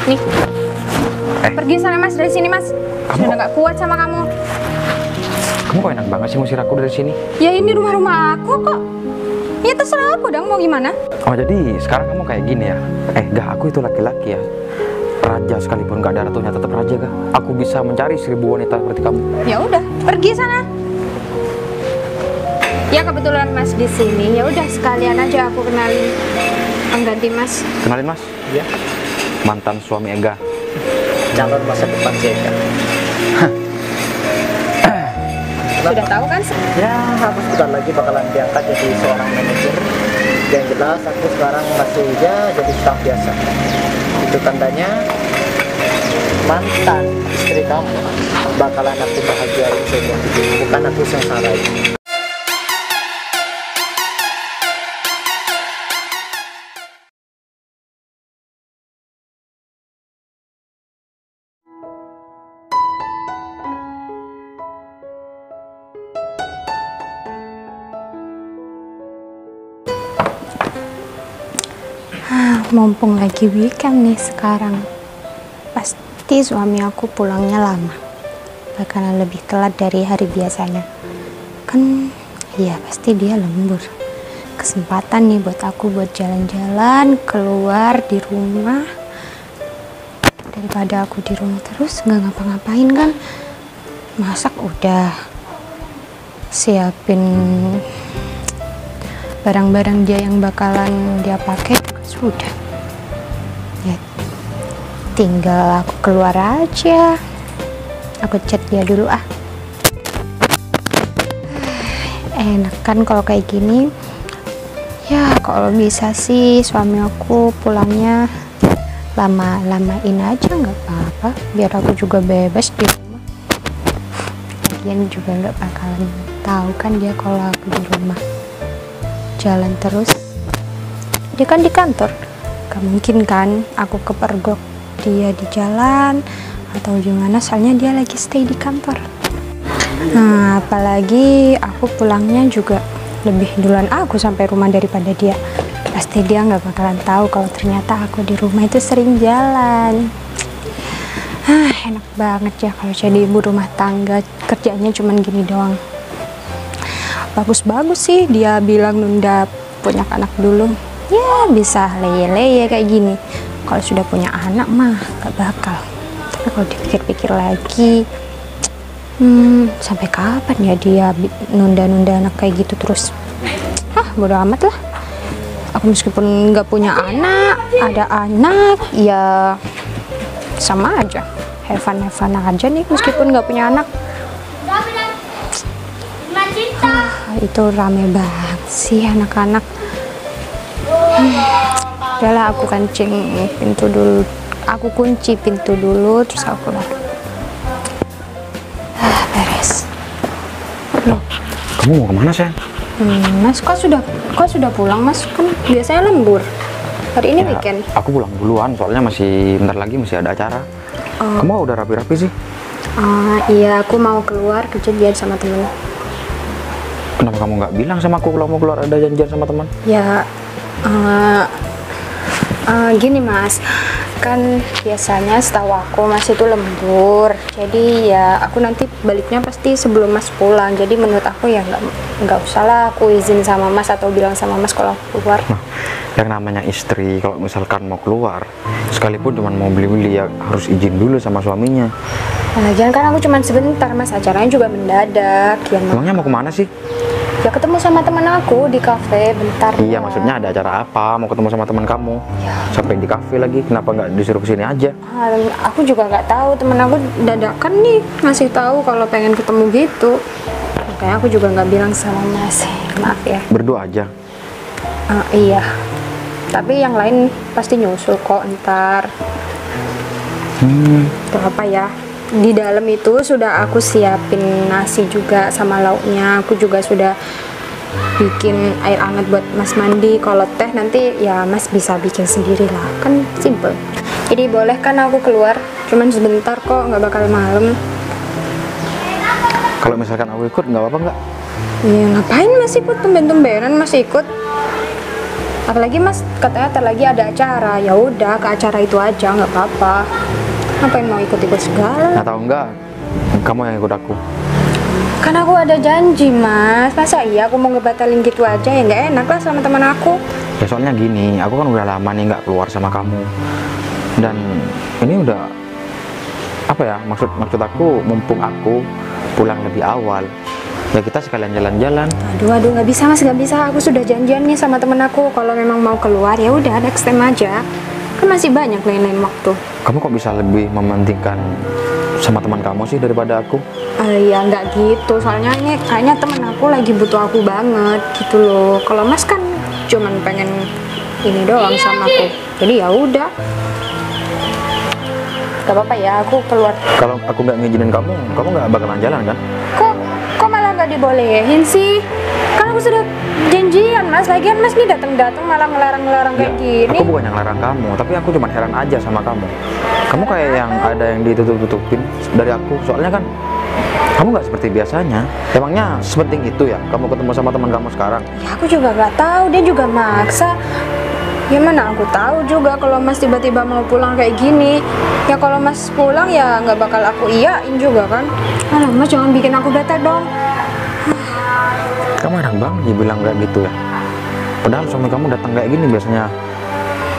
Nih. Pergi sana mas, dari sini mas. Sudah nggak kuat sama kamu. Kamu kok enak banget sih ngusir aku dari sini? Ya ini rumah aku kok. Ya terserah aku dong mau gimana. Oh jadi sekarang kamu kayak gini ya? Gak, aku itu laki-laki ya. Raja sekalipun gak ada ratunya tetap raja gak? Aku bisa mencari 1000 wanita seperti kamu. Ya udah, pergi sana. Ya kebetulan mas di sini. Ya udah sekalian aja aku kenalin pengganti mas. Kenalin mas? Ya, Mantan suami Ega. calon masa depan Ega. Sudah tahu kan? Ya, aku sebentar lagi bakalan diangkat jadi seorang manajer. Yang jelas aku sekarang masih jadi staf biasa. Itu tandanya mantan istri kamu bakalan aku bahagiain semua. Bukan aku sengsarain. Mumpung lagi weekend nih sekarang, pasti suami aku pulangnya lama, bakalan lebih telat dari hari biasanya. Kan ya pasti dia lembur. Kesempatan nih buat aku buat jalan-jalan keluar di rumah, daripada aku di rumah terus nggak ngapa-ngapain kan. Masak udah, siapin barang-barang dia yang bakalan dia pakai sudah. Ya tinggal aku keluar aja. Aku chat dia dulu ah. Enak kan kalau kayak gini. Ya kalau bisa sih suami aku pulangnya lama-lamain aja, nggak apa-apa, biar aku juga bebas di rumah. Lagian juga nggak bakalan tahu kan dia kalau aku di rumah. Jalan terus, dia kan di kantor, gak mungkin kan aku kepergok dia di jalan atau gimana, soalnya dia lagi stay di kantor. Nah apalagi aku pulangnya juga lebih duluan aku sampai rumah daripada dia. Pasti dia nggak bakalan tahu kalau ternyata aku di rumah itu sering jalan. Enak banget ya kalau jadi ibu rumah tangga, kerjanya cuman gini doang. Bagus-bagus sih dia bilang nunda punya anak dulu. Ya bisa leye-leye kayak gini. Kalau sudah punya anak mah gak bakal. Tapi kalau dipikir-pikir lagi, sampai kapan ya dia nunda-nunda anak kayak gitu terus? Bodo amat lah. Aku meskipun gak punya anak, ada anak, ya sama aja. Have fun aja nih meskipun gak punya anak. Itu rame banget sih anak-anak. Udahlah aku kencing pintu dulu, aku kunci pintu dulu terus aku keluar. Beres. Loh, kamu mau kemana sayang? Mas kok sudah pulang mas? Kan biasanya lembur. Hari ini weekend. Aku pulang duluan soalnya masih bentar lagi masih ada acara. Kamu udah rapi-rapi sih? Iya aku mau keluar kejadian sama temen. Kenapa kamu nggak bilang sama aku kalau mau keluar ada janjian sama teman? Ya, gini mas, kan biasanya setahu aku mas itu lembur. Jadi ya aku nanti baliknya pasti sebelum mas pulang. Jadi menurut aku ya nggak usah lah aku izin sama mas atau bilang sama mas kalau aku keluar. Nah, yang namanya istri kalau misalkan mau keluar, sekalipun cuma mau beli-beli ya harus izin dulu sama suaminya. Lagian kan aku cuma sebentar mas, acaranya juga mendadak. Ya, Emangnya mau kemana sih? Ya ketemu sama teman aku di kafe bentar. Iya, maksudnya ada acara apa? Mau ketemu sama teman kamu? Ya. Sampai di kafe lagi, kenapa nggak disuruh kesini aja? Aku juga nggak tahu, temen aku dadakan nih ngasih tahu kalau pengen ketemu gitu. Makanya aku juga nggak bilang sama mas. Maaf ya. Berdua aja? Iya. Tapi yang lain pasti nyusul kok ntar. Tuh apa ya? Di dalam itu sudah aku siapin nasi juga sama lauknya. Aku juga sudah bikin air hangat buat mas mandi. Kalau teh nanti ya mas bisa bikin sendiri lah, kan simple. Jadi boleh kan aku keluar, cuman sebentar kok, nggak bakal malam. Kalau misalkan aku ikut nggak apa-apa nggak? Ya ngapain mas ikut, tumben-tumbenan mas ikut? Apalagi Mas katanya ntar lagi ada acara. Ya udah, ke acara itu aja, nggak apa-apa. Ngapain mau ikut-ikut segala? Atau enggak, kamu yang ikut aku. Kan aku ada janji Mas. Masa iya aku mau ngebatalin gitu aja? Ya nggak enak lah sama teman aku. Ya soalnya gini, aku kan udah lama nih nggak keluar sama kamu. Dan ini udah apa ya, maksud aku, mumpung aku pulang lebih awal, ya kita sekalian jalan-jalan. Aduh, nggak bisa Mas, nggak bisa. Aku sudah janjian nih sama temen aku. Kalau memang mau keluar, ya udah next time aja. Kan masih banyak lain-lain waktu. Kamu kok bisa lebih mementingkan sama teman kamu sih daripada aku? Ya nggak gitu. Soalnya ini kayaknya temen aku lagi butuh aku banget gitu loh. Kalau Mas kan cuman pengen ini doang sama aku. Jadi ya udah. Gak apa-apa ya, aku keluar. Kalau aku nggak ngizinin kamu nggak bakalan jalan kan? Kok malah nggak dibolehin sih? Kan aku sudah janjian Mas. Lagian Mas nih datang malah ngelarang kayak gini. Aku bukan yang larang kamu, tapi aku cuma heran aja sama kamu. Kamu kayak yang ada yang ditutup-tutupin dari aku. Soalnya kan kamu nggak seperti biasanya. Emangnya sepenting itu ya kamu ketemu sama teman kamu sekarang? Ya aku juga nggak tahu, dia juga maksa. Ya mana aku tahu juga kalau Mas tiba-tiba mau pulang kayak gini. Ya kalau Mas pulang ya nggak bakal aku iyain juga kan. Alah Mas, jangan bikin aku bete dong. Kamu enak banget dibilang kayak gitu ya. Padahal suami kamu datang kayak gini biasanya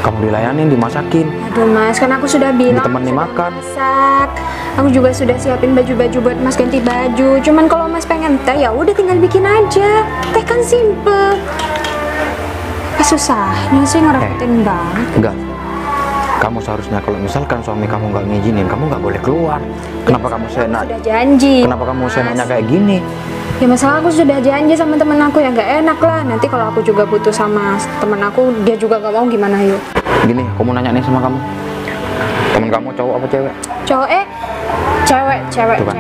kamu dilayanin, dimasakin. Aduh Mas, kan aku sudah bilang ditemani sudah makan. Masak. Aku juga sudah siapin baju-baju buat Mas ganti baju. Cuman kalau Mas pengen teh ya udah tinggal bikin aja. Teh kan simple. Susahnya sih ngerepotin banget. Enggak. Kamu seharusnya kalau misalkan suami kamu nggak ngizinin, kamu nggak boleh keluar. Kenapa kamu seenak? Sudah janji. Kenapa kamu seenaknya kayak gini? Ya masalah aku sudah janji sama temen aku, ya nggak enak lah. Nanti kalau aku juga butuh sama temen aku, dia juga nggak mau, gimana yuk? Gini, aku mau nanya nih sama kamu. Temen kamu cowok apa cewek? Cowok cewek. Tuh kan?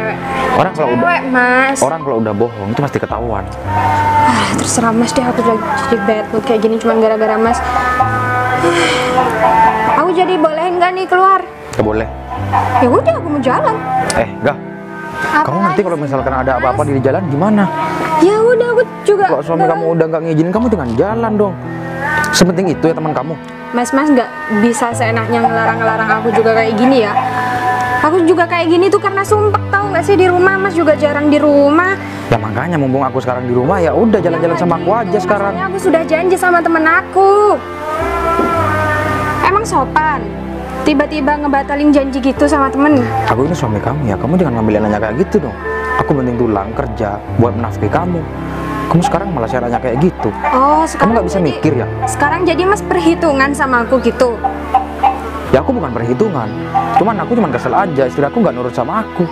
Orang kalau cewek, Mas. Orang kalau udah bohong itu pasti ketahuan. Terserah Mas deh, aku lagi jadi bad mood kayak gini cuman gara-gara Mas. Aku jadi bolehin nggak nih keluar? Ya boleh. Ya udah, aku mau jalan. Enggak. Kamu nanti kalau misalkan ada apa-apa di jalan gimana? Ya udah, aku juga. Kalau suami kamu udah nggak ngizinin, kamu tinggal jalan dong. Sepenting itu ya teman kamu. Mas nggak bisa seenaknya ngelarang aku juga kayak gini ya. Aku juga kayak gini tuh karena sumpek, tahu nggak sih, di rumah Mas juga jarang di rumah. Ya makanya mumpung aku sekarang di rumah, ya udah jalan-jalan sama aku aja sekarang. Maksudnya aku sudah janji sama temen aku. Emang sopan tiba-tiba ngebatalin janji gitu sama temen? Aku ini suami kamu ya, kamu jangan ngambil nanya kayak gitu dong. Aku penting tulang kerja buat menafkahi kamu. Kamu sekarang malah saya nanya kayak gitu. Oh, sekarang kamu nggak bisa mikir ya? Sekarang jadi Mas perhitungan sama aku gitu? Ya aku bukan perhitungan, aku cuman kesel aja istri aku nggak nurut sama aku.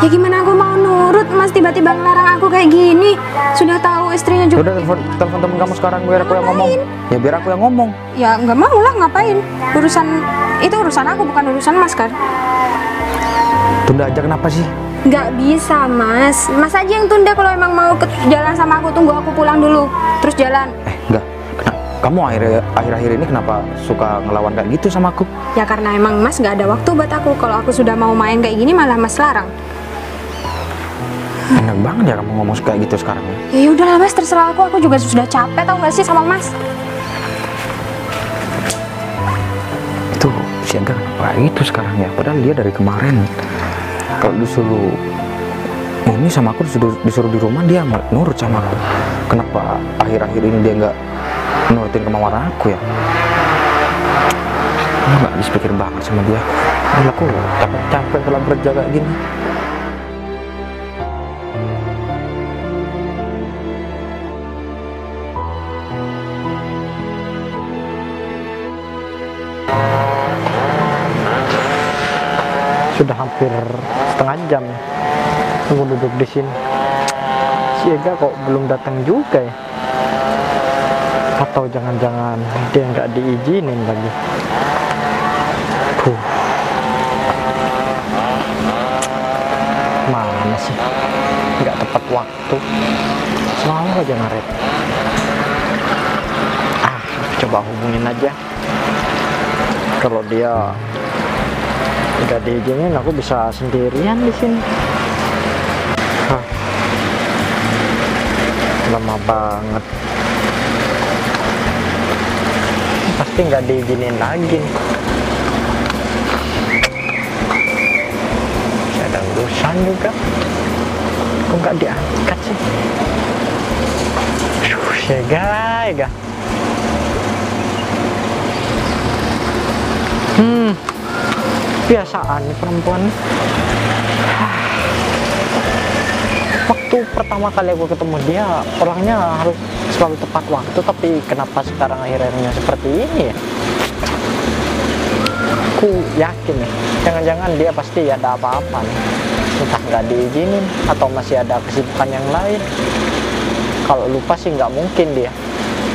Ya gimana aku mau nurut, Mas tiba-tiba ngelarang aku kayak gini? Sudah tahu istrinya juga. Udah telepon temen kamu sekarang, biar aku yang ngomong. Ya biar aku yang ngomong. Ya nggak mau lah, ngapain? Itu urusan aku, bukan urusan Mas kan? Tunda aja kenapa sih? Nggak bisa Mas. Mas aja yang tunda kalau emang mau jalan sama aku. Tunggu aku pulang dulu, terus jalan. Enggak. Kamu akhir-akhir ini kenapa suka ngelawan kayak gitu sama aku? Ya karena emang Mas nggak ada waktu buat aku. Kalau aku sudah mau main kayak gini malah Mas larang. Enak banget ya kamu ngomong kayak gitu sekarang ya. Ya udahlah Mas, terserah aku. Aku juga sudah capek, tau nggak sih, sama Mas. Itu si Aga kenapa itu sekarang ya? Padahal dia dari kemarin kalau disuruh ini sama aku, disuruh di rumah dia nurut sama aku. Kenapa akhir-akhir ini dia nggak nurutin kemauan aku ya? Aku nggak habis pikir banget sama dia. Aku capek pulang kerja kayak gini. Sudah hampir setengah jam ya aku duduk di sini. Si Ega kok belum datang juga ya? Atau jangan-jangan dia nggak diizinin lagi? Mana sih? Nggak tepat waktu. Selalu aja ngaret. Coba hubungin aja. Kalau dia nggak diizinin, aku bisa sendirian di sini. Lama banget. pasti nggak diizinin lagi nih. Ada urusan juga, kok nggak diangkat sih? Ya. Biasaan nih perempuan. Waktu pertama kali aku ketemu dia, orangnya harus selalu tepat waktu, tapi kenapa sekarang akhirnya seperti ini ya? Aku yakin nih, jangan-jangan dia pasti ada apa-apa nih. Entah nggak diizinin atau masih ada kesibukan yang lain. Kalau lupa sih nggak mungkin dia.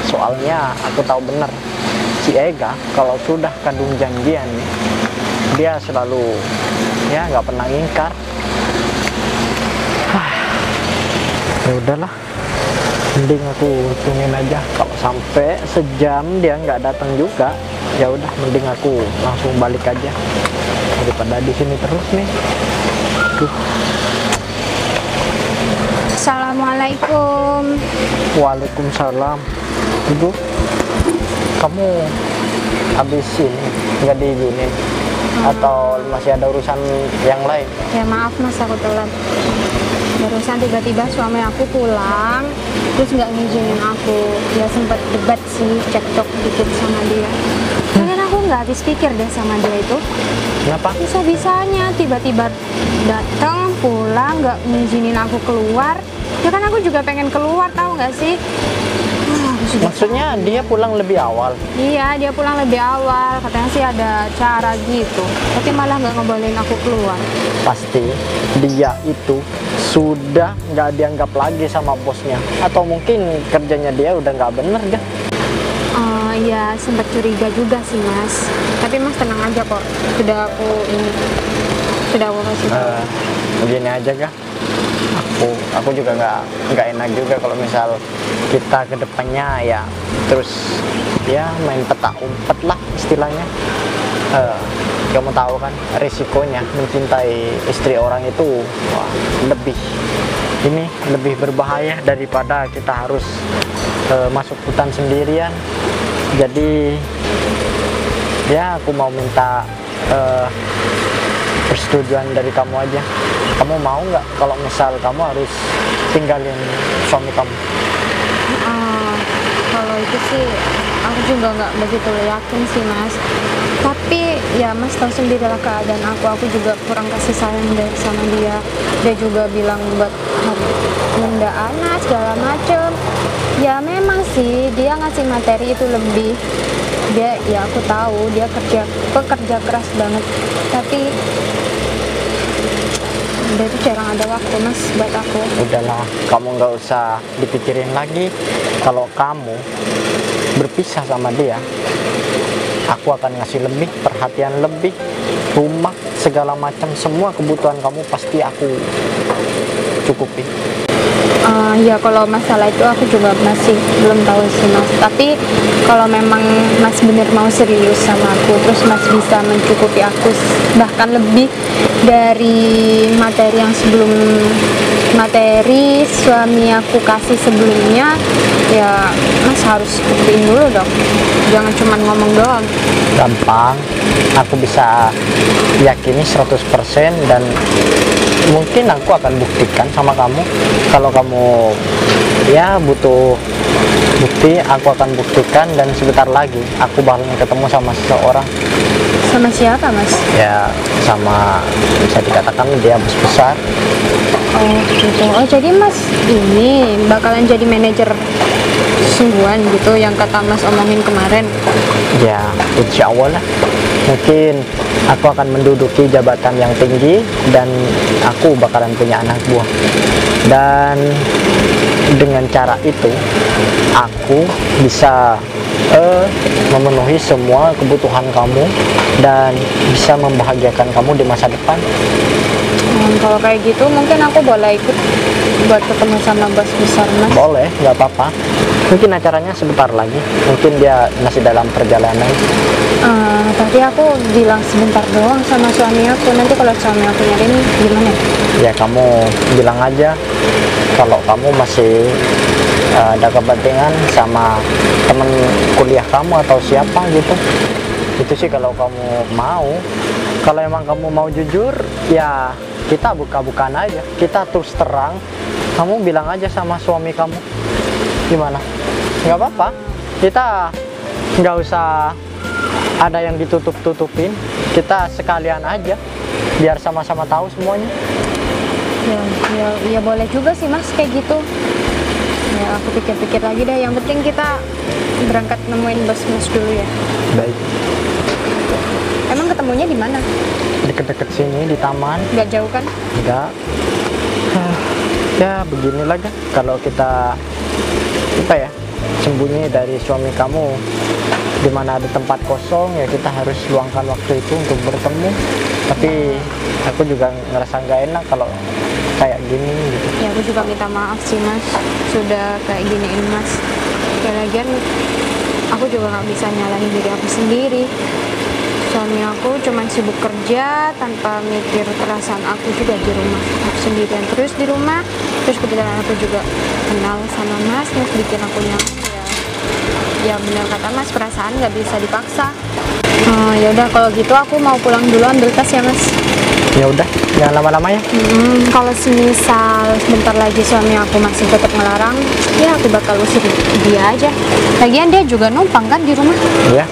Soalnya aku tahu bener, si Ega kalau sudah kadung janjian, dia selalu ya nggak pernah ingkar. Ya udahlah, mending aku tungguin aja. Kalau sampai sejam dia nggak datang juga, ya udah mending aku langsung balik aja daripada di sini terus nih. Duh. Assalamualaikum. Waalaikumsalam. Ibu, kamu habis ini nggak diizinin atau masih ada urusan yang lain? Ya maaf mas, aku telat. Barusan tiba-tiba suami aku pulang, terus nggak ngizinin aku. Dia sempat debat sih, cekcok dikit sama dia. Mungkin aku nggak habis pikir deh sama dia itu. Kenapa? Bisa-bisanya tiba-tiba datang, pulang, nggak ngizinin aku keluar. Ya kan aku juga pengen keluar, tahu nggak sih? Maksudnya dia pulang lebih awal? Iya, dia pulang lebih awal. Katanya sih ada cara gitu, tapi malah nggak ngebolehin aku keluar. Pasti dia itu sudah nggak dianggap lagi sama bosnya, atau mungkin kerjanya dia udah nggak bener kan? Ya sempat curiga juga sih mas. Tapi mas tenang aja kok. Sudah aku kasih tahu. Begini aja kah? Aku juga nggak enak juga kalau misal kita kedepannya ya terus ya main petak umpet lah istilahnya. Kamu tahu kan risikonya mencintai istri orang itu lebih berbahaya daripada kita harus masuk hutan sendirian. Jadi ya aku mau minta persetujuan dari kamu aja. Kamu mau nggak kalau misal kamu harus tinggalin suami kamu? Kalau itu sih aku juga nggak begitu yakin sih mas. Tapi ya mas tahu sendiri lah keadaan aku juga kurang kasih sayang deh sama dia. Dia juga bilang buat nunda anak segala macem. Ya memang sih dia ngasih materi itu lebih. Ya aku tahu dia pekerja keras banget. Tapi dia tuh jarang ada waktu mas buat aku. Udahlah, kamu nggak usah dipikirin lagi. Kalau kamu berpisah sama dia, aku akan ngasih lebih perhatian, lebih rumah, segala macam, semua kebutuhan kamu pasti aku cukupi. Ya kalau masalah itu aku juga masih belum tahu sih mas. Tapi kalau memang mas bener mau serius sama aku, terus mas bisa mencukupi aku bahkan lebih dari materi suami aku kasih sebelumnya, ya mas harus buktiin dulu dong. Jangan cuma ngomong doang. Gampang, aku bisa yakini 100% dan mungkin aku akan buktikan sama kamu. Kalau kamu ya butuh bukti, aku akan buktikan. Dan sebentar lagi aku bakalan ketemu sama seseorang. Sama siapa mas? Ya sama, bisa dikatakan dia bos besar. Oh gitu. Oh jadi mas ini bakalan jadi manajer sungguhan gitu yang kata mas omongin kemarin? Ya insya Allah lah. Mungkin aku akan menduduki jabatan yang tinggi dan aku bakalan punya anak buah. Dan dengan cara itu aku bisa memenuhi semua kebutuhan kamu dan bisa membahagiakan kamu di masa depan. Kalau kayak gitu mungkin aku boleh ikut buat ketemu sama bos besar mas? Boleh, nggak apa-apa. Mungkin acaranya sebentar lagi, mungkin dia masih dalam perjalanan. Tadi aku bilang sebentar doang sama suami aku. Nanti kalau suami aku nyariin gimana? Ya kamu bilang aja kalau kamu masih ada kepentingan sama teman kuliah kamu atau siapa gitu. Itu sih kalau kamu mau. Kalau emang kamu mau jujur, ya kita buka-bukaan aja, kita terus terang. Kamu bilang aja sama suami kamu, gimana? Nggak apa-apa, kita nggak usah ada yang ditutup-tutupin, kita sekalian aja biar sama-sama tahu semuanya. Ya boleh juga sih mas kayak gitu. Ya aku pikir-pikir lagi deh, yang penting kita berangkat nemuin bos mas dulu ya. Baik. Emang ketemunya di mana? Deket-deket sini di taman. Nggak jauh kan? Enggak. Ya beginilah kan, kalau kita apa ya, sembunyi dari suami kamu, di mana ada tempat kosong ya kita harus luangkan waktu itu untuk bertemu. Tapi aku juga ngerasa nggak enak kalau kayak gini gitu. Ya aku juga minta maaf sih mas, sudah kayak giniin mas. Ya lagian aku juga nggak bisa nyalahin diri aku sendiri. Suami aku cuma sibuk kerja tanpa mikir perasaan aku juga di rumah. Aku sendirian terus di rumah. Terus kebetulan aku juga kenal sama mas bikin aku nyaman. Ya benar kata mas, perasaan nggak bisa dipaksa. Ya udah kalau gitu aku mau pulang dulu, ambil tas ya mas. Ya udah, jangan lama-lama ya. Kalau semisal sebentar lagi suami aku masih tetap ngelarang, ya aku bakal usir dia aja. Lagian dia juga numpang kan di rumah. Iya.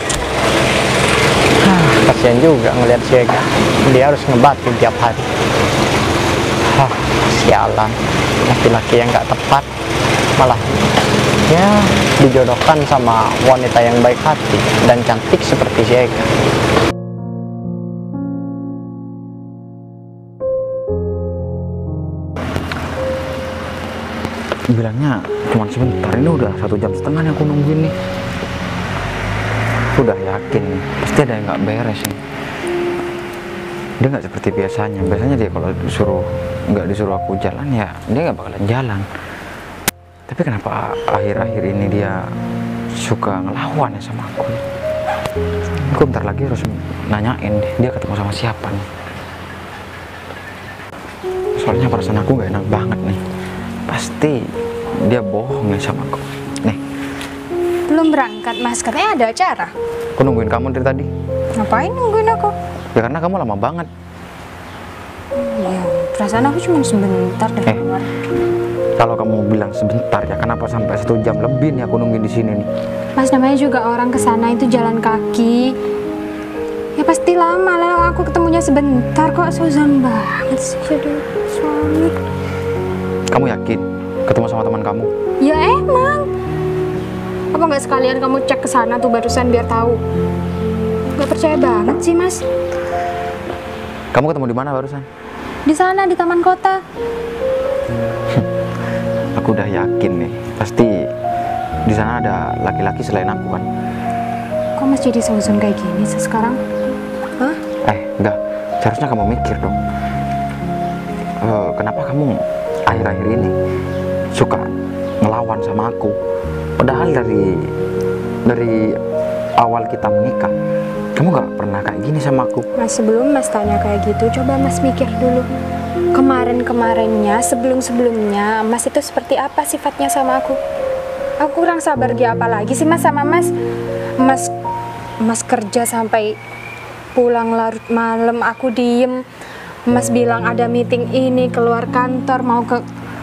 Kasihan juga ngelihat si Ega, dia harus ngebatin tiap hari. Sialan, laki-laki yang nggak tepat malah ya dijodohkan sama wanita yang baik hati dan cantik seperti si Ega. Bilangnya cuma sebentar, ini udah 1,5 jam nih aku nungguin nih. Udah yakin nih, pasti ada yang nggak beres nih. Dia nggak seperti biasanya. Biasanya dia kalau nggak disuruh aku jalan ya dia nggak bakalan jalan. Tapi kenapa akhir-akhir ini dia suka ngelawan ya sama aku? Aku bentar lagi harus nanyain deh, dia ketemu sama siapa nih. Soalnya perasaan aku nggak enak banget nih. Pasti dia bohong nih sama aku. Nih. Belum berangkat mas, katanya ada acara. Aku nungguin kamu dari tadi. Ngapain nungguin aku? Ya karena kamu lama banget. Ya, perasaan aku cuma sebentar deh keluar. Kalau kamu bilang sebentar ya, kenapa sampai 1 jam lebih nih aku nungguin di sini nih? Mas namanya juga orang kesana itu jalan kaki. Ya pasti lama lah, aku ketemunya sebentar kok, suzon banget sih jadi suami. Kamu yakin ketemu sama teman kamu? Ya emang. Apa nggak sekalian kamu cek ke sana tuh barusan biar tahu? Nggak percaya banget sih mas. Kamu ketemu di mana barusan? Di sana di taman kota. Aku udah yakin nih, pasti di sana ada laki-laki selain aku kan? Kok mas jadi suzon kayak gini sekarang? Hah? Enggak. Seharusnya kamu mikir dong. Kenapa kamu akhir-akhir ini suka ngelawan sama aku? Padahal dari awal kita menikah, kamu gak pernah kayak gini sama aku. Mas, sebelum mas tanya kayak gitu, coba mas mikir dulu. Kemarin-kemarinnya, sebelum-sebelumnya, mas itu seperti apa sifatnya sama aku? Aku kurang sabar dia apa lagi sih mas sama mas? Mas kerja sampai pulang larut malam, aku diem. Mas bilang ada meeting ini, keluar kantor, mau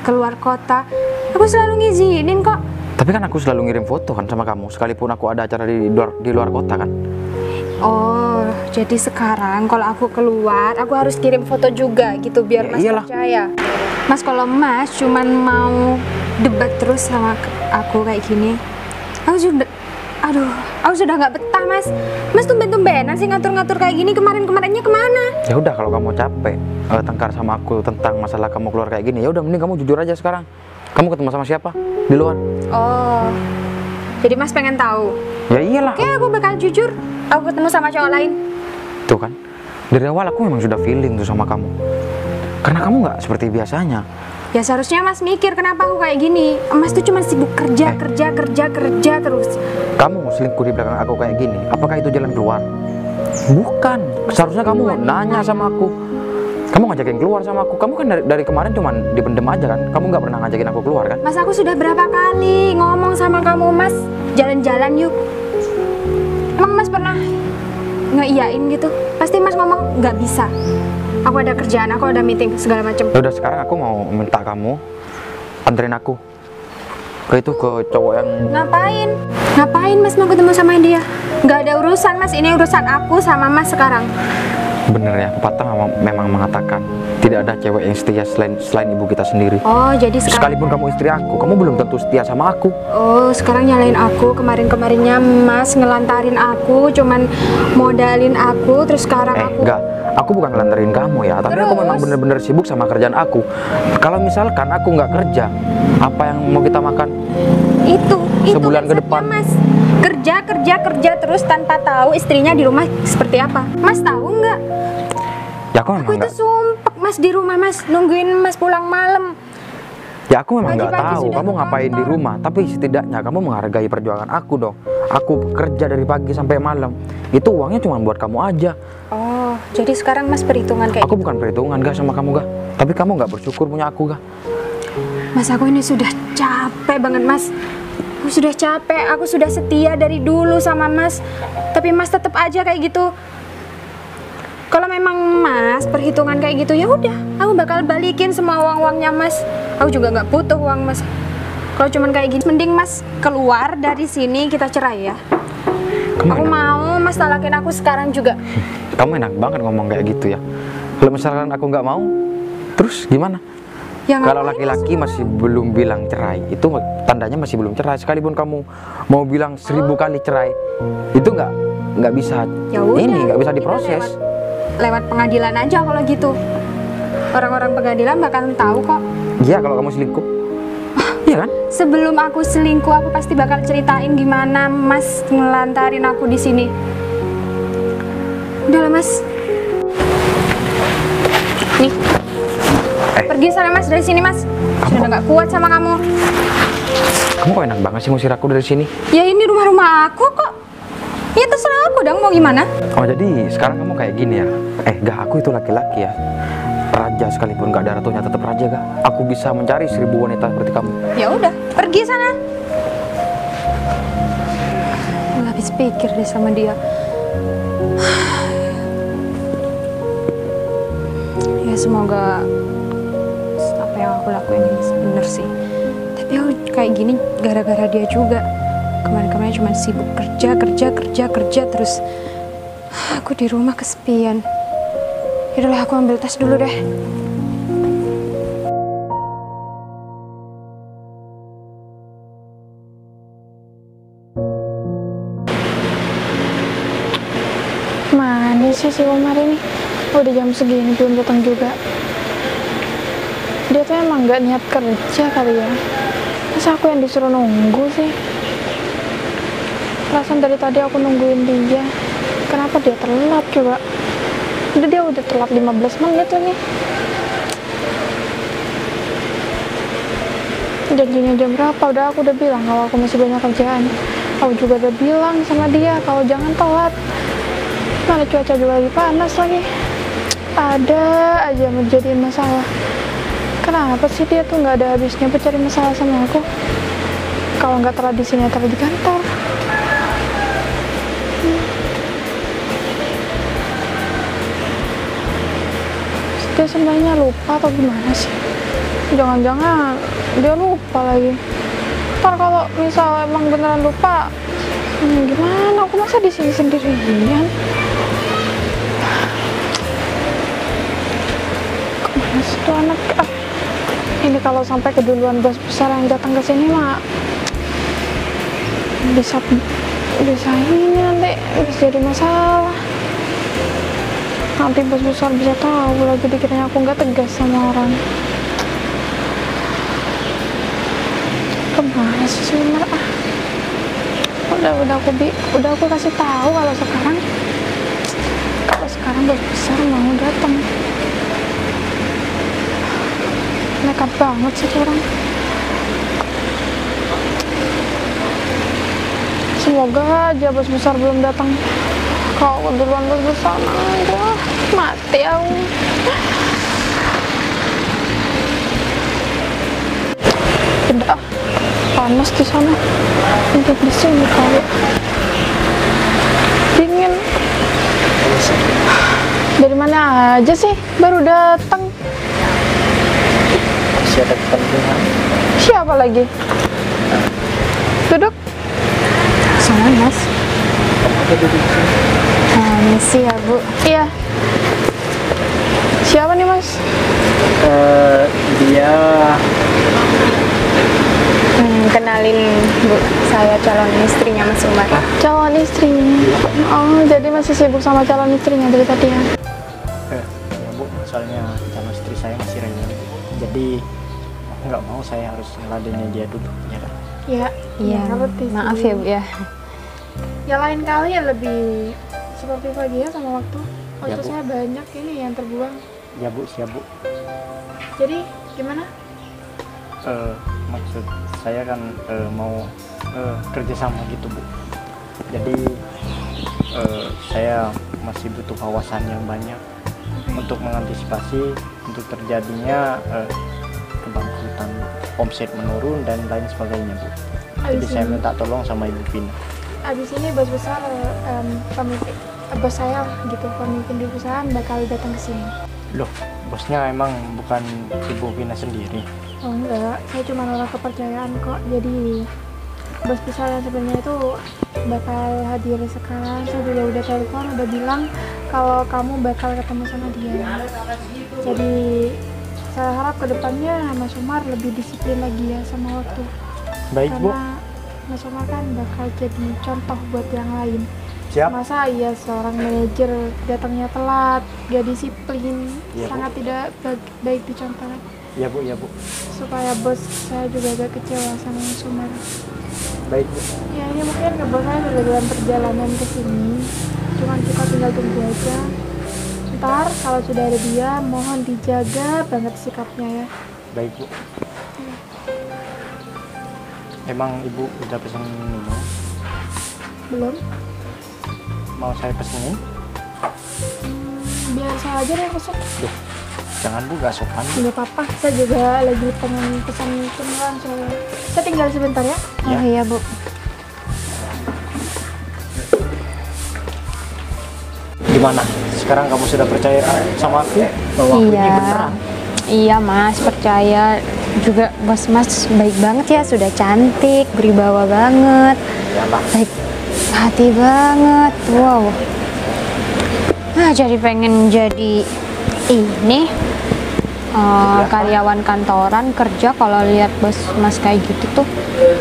keluar kota. Aku selalu ngizinin kok. Tapi kan aku selalu ngirim foto kan sama kamu, sekalipun aku ada acara di luar kota kan. Oh, jadi sekarang kalau aku keluar, aku harus kirim foto juga gitu biar mas percaya. Mas, kalau mas cuman mau debat terus sama aku kayak gini, aku sudah nggak betah mas. Mas tumben-tumbenan sih ngatur-ngatur kayak gini, kemarinnya kemana? Ya udah, kalau kamu capek tengkar sama aku tentang masalah kamu keluar kayak gini, ya udah mending kamu jujur aja sekarang. Kamu ketemu sama siapa di luar? Oh, jadi mas pengen tahu? Ya iyalah. Oke, aku bakal jujur. Aku ketemu sama cowok lain. Tuh kan, dari awal aku memang sudah feeling tuh sama kamu. Karena kamu nggak seperti biasanya. Ya seharusnya mas mikir kenapa aku kayak gini. Mas tuh cuma sibuk kerja terus. Kamu selingkuh di belakang aku kayak gini, apakah itu jalan keluar? Bukan. Seharusnya kamu nanya sama aku. Kamu ngajakin keluar sama aku. Kamu kan dari kemarin cuman dipendem aja kan. Kamu nggak pernah ngajakin aku keluar kan? Mas, aku sudah berapa kali ngomong sama kamu, Mas, jalan-jalan yuk. Emang Mas pernah ngeiyain gitu? Pasti Mas ngomong nggak bisa. Aku ada kerjaan, aku ada meeting segala macam. Udah, sekarang aku mau minta kamu anterin aku ke cowok yang... Ngapain? Ngapain Mas mau ketemu sama dia? Nggak ada urusan Mas, ini urusan aku sama Mas sekarang. Bener ya, pepatah memang mengatakan tidak ada cewek yang setia selain ibu kita sendiri. Oh, jadi sekarang... Sekalipun kamu istri aku, kamu belum tentu setia sama aku. Oh, sekarang nyalain aku. Kemarin-kemarinnya Mas ngelantarin aku, cuman modalin aku, terus sekarang aku... Enggak, aku bukan ngelantarin kamu ya, tapi aku memang bener-bener sibuk sama kerjaan aku. Kalau misalkan aku nggak kerja, apa yang mau kita makan? Itu sebulan ke depan. Mas, kerja terus tanpa tahu istrinya di rumah seperti apa. Mas tahu nggak? Ya aku itu sumpah Mas di rumah, Mas nungguin Mas pulang malam. Ya aku memang nggak Pagi-pagi tahu sudah kamu ngapain di rumah, tapi setidaknya kamu menghargai perjuangan aku dong. Aku kerja dari pagi sampai malam, itu uangnya cuma buat kamu aja. Oh, jadi sekarang Mas perhitungan kayak Aku bukan perhitungan gak sama kamu gak, tapi kamu nggak bersyukur punya aku gak. Mas, aku ini sudah capek banget Mas. Aku sudah capek, aku sudah setia dari dulu sama Mas, tapi Mas tetap aja kayak gitu. Kalau memang Mas perhitungan kayak gitu, ya udah, aku bakal balikin semua uang-uangnya Mas. Aku juga nggak butuh uang Mas. Kalau cuman kayak gini, mending Mas keluar dari sini, kita cerai ya. Aku mau Mas talakin aku sekarang juga. Kamu enak banget ngomong kayak gitu ya. Kalau misalkan aku nggak mau, terus gimana? Ya, kalau laki-laki masih belum bilang cerai, itu tandanya masih belum cerai. Sekalipun kamu mau bilang 1000 kali cerai, itu nggak bisa. Ya udah, ini nggak bisa diproses. Lewat pengadilan aja kalau gitu. Orang-orang pengadilan bakalan tahu kok. Iya, kalau kamu selingkuh. Iya kan? Sebelum aku selingkuh, aku pasti bakal ceritain gimana Mas ngelantarin aku di sini. Udah lah Mas. Nih. Pergi sana Mas dari sini Mas. Sudah nggak kuat sama kamu. Kamu kok enak banget sih ngusir aku dari sini? Ya ini rumah-rumah aku kok. Ya terserah aku dong mau gimana. Oh jadi sekarang kamu kayak gini ya? Gak, aku itu laki-laki ya. Raja sekalipun gak ada ratunya tetap raja gak? Aku bisa mencari 1000 wanita seperti kamu. Ya udah, pergi sana. Nggak habis pikir deh sama dia. Ya semoga apa yang aku lakuin ini bener sih. Tapi aku kayak gini gara-gara dia juga. Kemarin-kemarin cuma sibuk kerja terus. Aku di rumah kesepian. Yaudahlah, aku ambil tas dulu deh. Mana sih si Umar ini? Udah jam segini belum datang juga. Dia tuh emang gak niat kerja kali ya. Masa aku yang disuruh nunggu sih? Perasaan dari tadi aku nungguin dia. Kenapa dia telat coba? Dia udah telat 15 menit lagi. Janjinya jam berapa? Aku udah bilang kalau aku masih banyak kerjaan. Aku juga udah bilang sama dia kalau jangan telat. Mana cuaca juga lagi panas lagi. Ada aja menjadi masalah. Kenapa sih dia tuh nggak ada habisnya mencari masalah sama aku? Kalau nggak telat di sini, telat di kantor. Dia sebenarnya lupa atau gimana sih? Jangan-jangan dia lupa lagi. Ntar kalau misal emang beneran lupa, gimana? Aku masa di sini sendirian? Kemana sih tuh anak? Ini kalau sampai keduluan bos besar yang datang ke sini mah bisa ini nanti bisa jadi masalah. Nanti bos besar bisa tahu lagi dikiranya aku nggak tegas sama orang. Kemana sih sebenarnya? Udah aku kasih tahu kalau sekarang bos besar mau datang. Nekat banget sih orang. Semoga aja bos besar belum datang. Kalau duluan bos besar, aduh, mati aku. Udah, panas di sana. Untuk di sini kali. Dingin. Dari mana aja sih? Baru datang. Masih ada kepentingan. Siapa lagi? Duduk. Sana Mas. Kamu aja duduk di sini. Misi ya Bu. Iya. Siapa nih Mas? Dia Kenalin Bu, saya calon istrinya Mas Umar. Calon istrinya. Oh, jadi masih sibuk sama calon istrinya dari tadi ya? ya Bu, soalnya calon istri saya masih renyah. Jadi nggak mau saya harus ngeladenin dia dulu, ya kan? Iya. Iya, ngerti sih. maaf ya Bu ya. Ya lain kali ya lebih seperti pagi ya sama waktu. Waktu Ya, Bu. saya banyak ini yang terbuang. Ya Bu, siap Bu. Jadi gimana? Maksud saya kan mau kerjasama gitu Bu. Jadi saya masih butuh wawasan yang banyak untuk mengantisipasi untuk terjadinya kebangkrutan, omset menurun dan lain sebagainya Bu. Jadi saya minta tolong sama Ibu Vina. Abis ini bos besar pemimpin bos saya gitu, pemimpin di perusahaan bakal datang ke sini. Loh, bosnya emang bukan Ibu Vina sendiri? Oh enggak, saya cuma orang kepercayaan kok. Jadi bos besar yang sebenarnya itu bakal hadir sekarang. Saya juga udah telepon, udah bilang kalau kamu bakal ketemu sama dia. Jadi saya harap kedepannya Mas Umar lebih disiplin lagi ya sama waktu. Baik Bu, Karena Mas Umar kan bakal jadi contoh buat yang lain. siap. Masa iya seorang manajer datangnya telat, gak disiplin, Iya, Bu. sangat tidak baik dicontohkan. Ya Bu, ya Bu. Supaya bos saya juga agak kecewa sama Mas Umar. Baik Bu. Ya ini mungkin ke bos saya sudah dalam perjalanan ke sini. Cuman kita tinggal tunggu aja. Ntar kalau sudah ada dia, mohon dijaga banget sikapnya ya. Baik Bu. Emang Ibu udah pesen minum? Belum? Mau saya pesenin? Biar saya aja deh pesan. Duh, jangan Bu, gak sopan. Nggak apa-apa, saya juga lagi pengen pesan cemilan soalnya. Saya tinggal sebentar ya. Ya. Oh iya Bu. Gimana? Sekarang kamu sudah percaya sama aku bahwa aku ini beneran? Iya Mas, percaya. Juga bos Mas baik banget ya, sudah cantik, berwibawa banget, Iyalah. baik hati banget. Wow. Nah, jadi pengen jadi ini karyawan kantoran kerja. Kalau lihat bos Mas kayak gitu tuh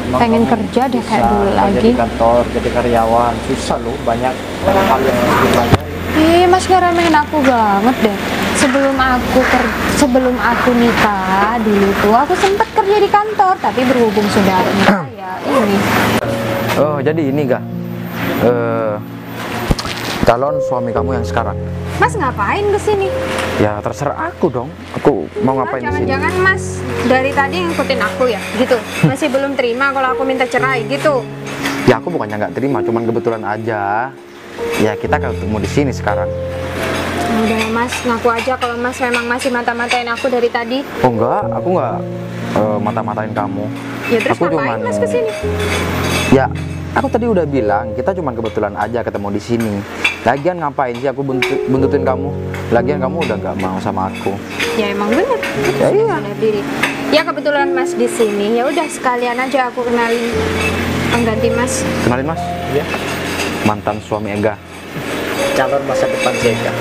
Emang pengen kamu kerja deh bisa kayak dulu kerja lagi. di kantor, jadi karyawan, susah loh, banyak hal yang harus dipelajari. Ih, Mas ngeremehin aku banget deh. Sebelum aku nikah dulu tuh aku sempat kerja di kantor, tapi berhubung sudah nikah ya ini. Oh, jadi ini gak? Calon suami kamu yang sekarang? Mas ngapain kesini? Ya terserah aku dong. Aku mau ngapain di sini? Jangan-jangan Mas dari tadi ngikutin aku ya, gitu. Masih belum terima kalau aku minta cerai gitu. Ya aku bukannya nggak terima, cuman kebetulan aja. Ya kita ketemu di sini sekarang. Udah Mas, ngaku aja kalau Mas memang masih mata-matain aku dari tadi. Oh enggak, aku nggak mata-matain kamu. Ya terus Aku ngapain cuman- Mas kesini? Ya, aku tadi udah bilang kita cuma kebetulan aja ketemu di sini. Lagian ngapain sih aku buntutin kamu? Lagian kamu udah nggak mau sama aku. Ya emang bener. Ya iya. Sadar diri. Ya kebetulan Mas di sini. Ya udah sekalian aja aku kenalin pengganti Mas. Kenalin Mas, Ya, mantan suami Ega. calon masa depan Zega.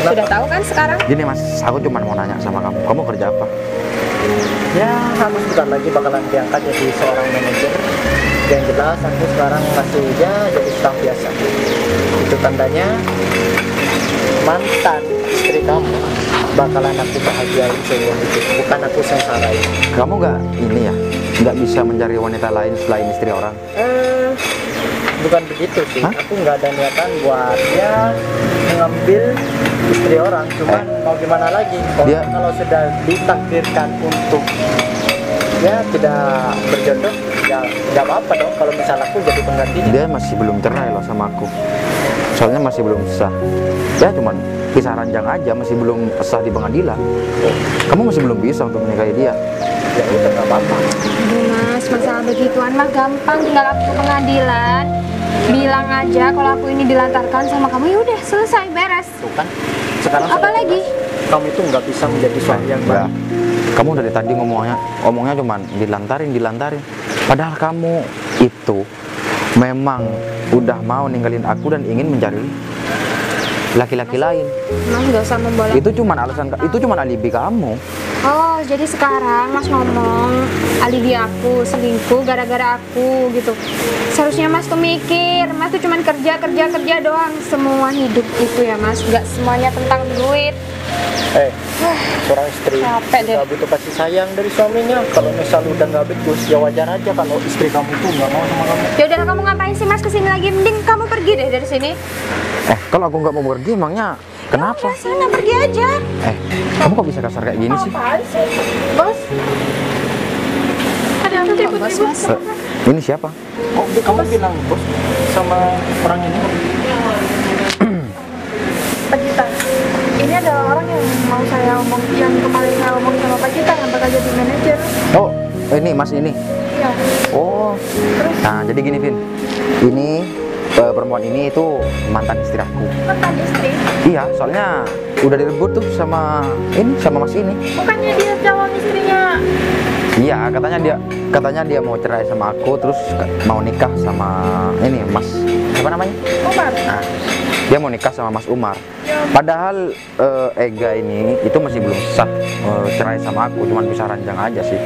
Sudah tahu kan sekarang? Gini Mas, aku cuma mau nanya sama kamu. Kamu kerja apa? Ya, aku sebentar lagi bakalan diangkat jadi seorang manajer. Yang jelas aku sekarang masih ya jadi staff biasa. Itu tandanya mantan istri kamu bakalan aku bahagiain seumur hidup, bukan aku sengsarain. Kamu nggak ini ya? Nggak bisa mencari wanita lain selain istri orang? Bukan begitu sih. Hah? Aku nggak ada niatan buat ya mengambil istri orang. Cuman mau gimana lagi? Dia- Kalau sudah ditakdirkan untuk ya tidak berjodoh, ya nggak apa-apa dong. Kalau misal aku jadi penggantinya. Dia masih belum cerai loh sama aku. Soalnya masih belum sah. Ya cuman pisah ranjang aja, masih belum sah di pengadilan. Kamu masih belum bisa untuk menikahi dia. Ya udah nggak apa-apa. Aduh Mas, masalah begituan mah gampang, tinggal aku ke pengadilan. Bilang aja kalau aku ini dilantarkan sama kamu, ya udah selesai, beres. Tuh kan, sekarang Apa lagi? kamu itu nggak bisa menjadi suami yang Ya, baik. kamu dari tadi ngomongnya cuman dilantarin. Padahal kamu itu memang udah mau ninggalin aku dan ingin mencari laki-laki lain. Mas nggak usah membolak. Itu cuman alibi kamu. Oh, jadi sekarang Mas ngomong alibi aku selingkuh gara-gara aku gitu. Seharusnya Mas tuh mikir, Mas tuh cuman kerja doang. Semua hidup itu ya Mas, nggak semuanya tentang duit. Seorang istri Capek deh. nggak butuh kasih sayang dari suaminya. Kalau misal udah nggak becus, ya wajar aja kalau istri kamu tuh nggak mau sama kamu. Ya udah, kamu ngapain sih Mas kesini lagi? Mending kamu pergi deh dari sini. Kalau aku nggak mau pergi, emangnya kenapa? Ya sana pergi aja. Kamu kok bisa kasar kayak gini sih? Apaan sih? Bos? Ada apa sih Bos, ribut-ribut? Mas? Ini siapa? Oh, kamu bilang bos sama orang ini? Pak Gita. Ini adalah orang yang mau saya omong, yang kemarin saya omongin sama Pak Gita yang bakal jadi manajer. Oh, ini Mas ini. Iya. Oh. Nah, jadi gini, Vin. Ini perempuan ini itu mantan istri aku. Mantan istri. Iya, soalnya udah direbut tuh sama Mas ini. Bukannya dia calon istrinya? Iya, katanya dia mau cerai sama aku, terus mau nikah sama ini Mas, apa namanya? Umar. Nah, dia mau nikah sama Mas Umar. Padahal Ega ini itu masih belum sah cerai sama aku, cuman bisa ranjang aja sih.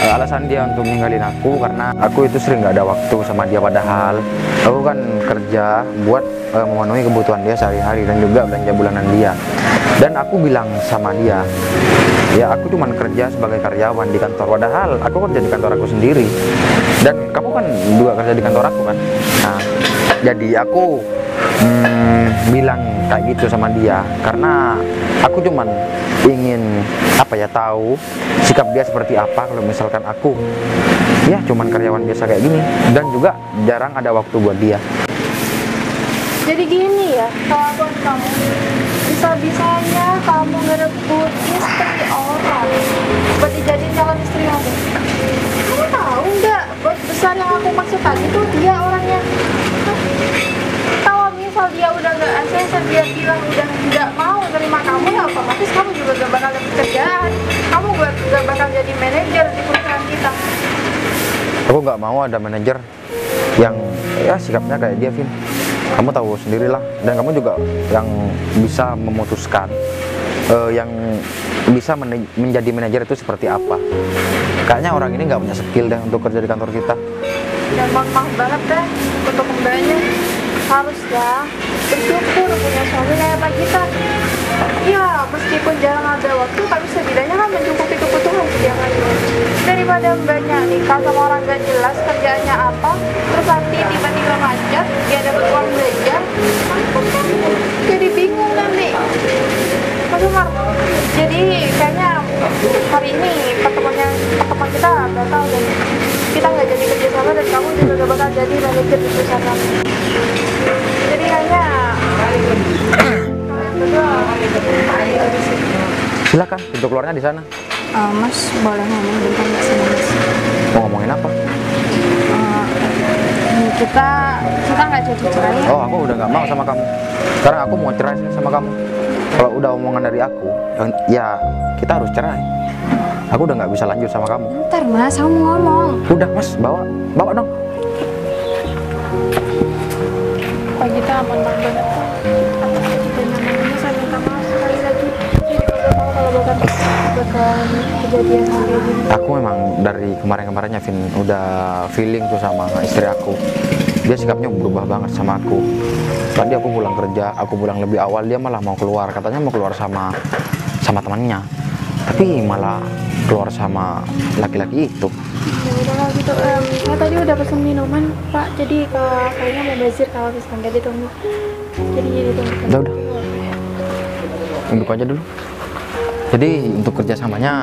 Alasan dia untuk ninggalin aku karena aku itu sering nggak ada waktu sama dia, padahal aku kan kerja buat memenuhi kebutuhan dia sehari-hari dan juga belanja bulanan dia. Dan aku bilang sama dia, ya aku cuma kerja sebagai karyawan di kantor, padahal aku kerja di kantor aku sendiri. Dan kamu kan juga kerja di kantor aku kan. Nah, jadi aku bilang kayak gitu sama dia karena aku cuman ingin tahu sikap dia seperti apa kalau misalkan aku ya cuman karyawan biasa kayak gini dan juga jarang ada waktu buat dia. Jadi gini ya, kelakuan kamu. Bisa-bisanya kamu ngerebut istri orang buat dijadiin calon istri kamu. Kamu tahu nggak, bos besar yang aku maksud tadi tuh dia orangnya. Hah? Kalau misal dia udah nggak ACC, dia bilang udah nggak mau terima kamu, ya otomatis kamu juga gak bakal dapet kerjaan. Kamu gak bakal jadi manajer di perusahaan kita. Aku nggak mau ada manajer yang ya sikapnya kayak dia, Vin. Kamu tahu sendirilah, dan kamu juga yang bisa memutuskan yang bisa menjadi manajer itu seperti apa. Kayaknya orang ini nggak punya skill deh untuk kerja di kantor kita. Dan maaf banget deh untuk mbaknya, harus ya bersyukur punya suami kayak Pak Gita. Ya meskipun jarang ada waktu, tapi setidaknya kan mencukupi kebutuhan setiap hari. Daripada mbaknya nikah sama orang gak jelas kerjaannya apa, terus nanti tiba-tiba macet, dia dapat uang belajar, kan jadi bingung nanti. Mas Umar, jadi kayaknya hari ini pertemuan kita batal dan kita nggak jadi kerja sama, dan kamu juga gak bakal jadi manajer di perusahaan kami. Jadi kayaknya kalian berdua Silakan, pintu keluarnya di sana. Mas boleh ngomong bentar nggak sama Mas? Mau ngomongin apa? Kita nggak jadi cerai ya? Oh, aku udah nggak mau sama kamu. Sekarang aku mau cerai sama kamu. Kalau udah omongan dari aku, ya kita harus cerai. Aku udah nggak bisa lanjut sama kamu. Bentar Mas, aku mau ngomong. Udah Mas, bawa dong. Pak Gita aman banget kok. Dan namanya saya minta maaf sekali lagi. Jadi udah tahu kalau bakal kejadian kayak gini. Aku memang dari kemarin-kemarinnya, Vin, udah feeling tuh sama istri aku. Dia sikapnya berubah banget sama aku. Tadi aku pulang kerja, aku pulang lebih awal, dia malah mau keluar. Katanya mau keluar sama temannya, tapi malah keluar sama laki-laki itu. Ya udah kalau gitu, saya tadi udah pesen minuman Pak, jadi kayaknya mau bazir kalau misalkan nggak ditunggu. Jadi ditunggu. Udah. Duduk aja dulu. Jadi untuk kerjasamanya